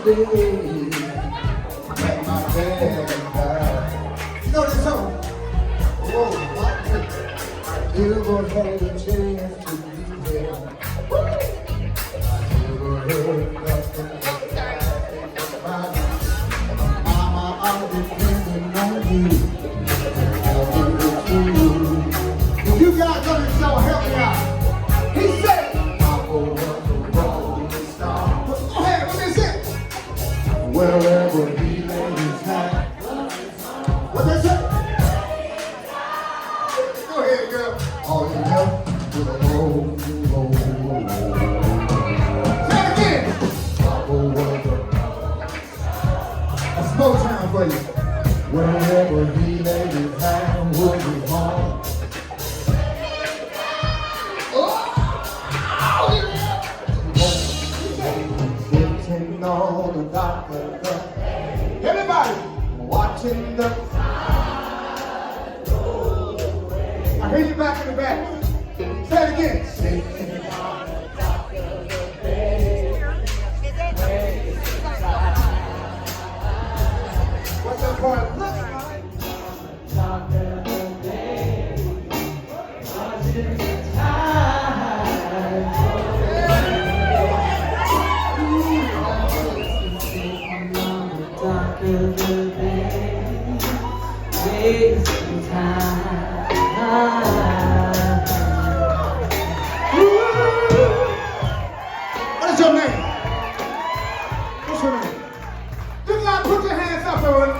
day when my daddy died. You know this song? Oh, you gonna have a chance to be there. You gonna have nothing but time. Mama, I'm depending on you. If you guys know this song, help me out. He said, Papa was a rolling star. Go ahead, let me sing. Wherever he lay his hat. What they say? Go ahead, girl. All you know with a roll. Say it again. Papa was a slow time for you. Wherever he laid his hand would be home. Oh, yeah. Sitting on the dock of the bay. Everybody watching the tide roll away. I hear you back in the back. Say it again. Sitting on the dock of the bay. What's that part look like? Dock of the bay. Watching the tide roll away. Sitting on the dock of the bay, wasting time. What is your name? What's your name? You gotta put your hands up, everyone.